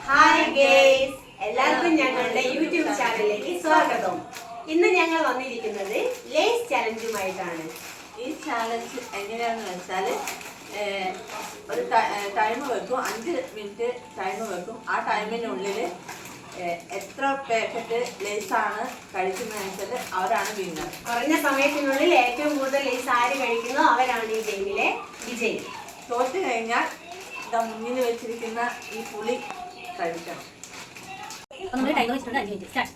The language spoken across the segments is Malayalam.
ഹായ് ഗേയ്സ്, എല്ലാവർക്കും ഞങ്ങളുടെ യൂട്യൂബ് ചാനലിലേക്ക് സ്വാഗതം. ഇന്ന് ഞങ്ങൾ വന്നിരിക്കുന്നത് ലേസ് ചലഞ്ചുമായിട്ടാണ്. ഈ ചാലഞ്ച് എങ്ങനെയാണെന്ന് വെച്ചാൽ ഒരു ടൈം വെക്കും, 5 മിനിറ്റ് ടൈം വെക്കും. ആ ടൈമിനുള്ളിൽ എത്ര പാക്കറ്റ് ലേസാണ് കഴിക്കുന്നതെന്ന് വെച്ചാൽ അവരാണ് വിന്നർ. കുറഞ്ഞ സമയത്തിനുള്ളിൽ ഏറ്റവും കൂടുതൽ ലേസ് ആര് കഴിക്കുന്നോ അവരാണ് ഈ ഗെയിമിലെ വിജയി. തോറ്റു കഴിഞ്ഞാൽ മുന്നിൽ വെച്ചിരിക്കുന്ന ഈ പുളി കഴിക്കണം. ടൈം വെച്ചിട്ടുണ്ട് 5 മിനിറ്റ് സ്റ്റാർട്ട്.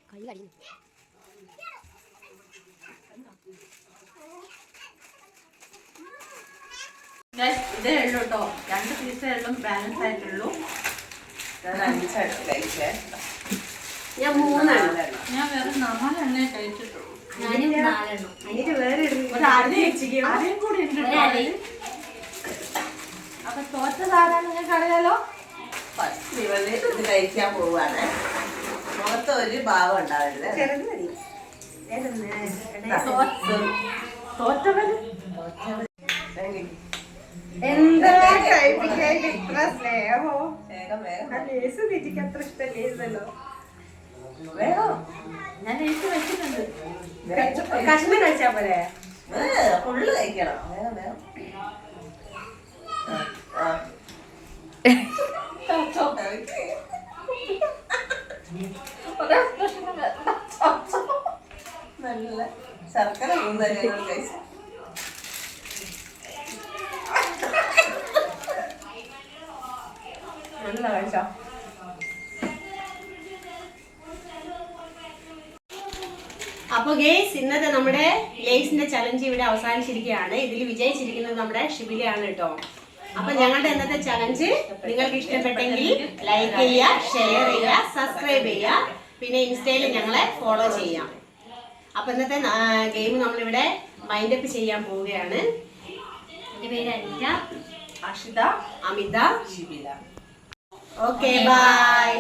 കൈ കഴിയും. ഇതേ ഉള്ളൂ കേട്ടോ, 2 പീസേ ഉള്ളൂ ബാലൻസ് ആയിട്ടുള്ളൂ. ഞാൻ 3 ഞാൻ വേറെ 4 എണ്ണേ കഴിച്ചിട്ടുള്ളൂ. ഞാനും 4 എണ്ണം. അതിന് വേറെ ആരെയും കൂടി ഉണ്ട്. അപ്പൊ തോറ്റതാരാ നിങ്ങൾക്ക് അറിയാലോ. ഇവര് ഇത് കഴിക്കാൻ പോവാണ്. മുഖത്ത് ഒരു ഭാവം ഉണ്ടാവരുത്. തോറ്റവര് എന്താ കഴിപ്പിക്കാൻ ഇത്ര സ്നേഹമോ? വേഗം വേഗം ലേസ് തെറ്റിക്ക് അത്ര ഇഷ്ടമല്ലോ. വേഗം ഞാൻ എഴുതി വെച്ചിട്ടുണ്ട്. കഷ്ണം കഴിച്ചാ പോലെ ഫുള്ള് കഴിക്കണം. വേഗം വേഗം നല്ല ശർക്കര കൂടുതലും കഴിച്ചു. നല്ല കഴിച്ചോ? അപ്പൊ ഗേയ്സ്, ഇന്നത്തെ നമ്മുടെ ലേസിന്റെ ചലഞ്ച് ഇവിടെ അവസാനിച്ചിരിക്കുകയാണ്. ഇതിൽ വിജയിച്ചിരിക്കുന്നത് നമ്മുടെ ഷിബിലയാണ് കേട്ടോ. അപ്പൊ ഞങ്ങളുടെ ഇന്നത്തെ ചലഞ്ച് നിങ്ങൾക്ക് ഇഷ്ടപ്പെട്ടെങ്കിൽ ലൈക്ക് ചെയ്യുക, ഷെയർ ചെയ്യുക, സബ്സ്ക്രൈബ് ചെയ്യുക, പിന്നെ ഇൻസ്റ്റയിൽ ഞങ്ങളെ ഫോളോ ചെയ്യാം. അപ്പൊ ഇന്നത്തെ ഗെയിം നമ്മളിവിടെ മൈൻഡപ്പ് ചെയ്യാൻ പോവുകയാണ്. എന്റെ പേര് അനിത, അഷിത, അമിത, ഷിബില. Okay by.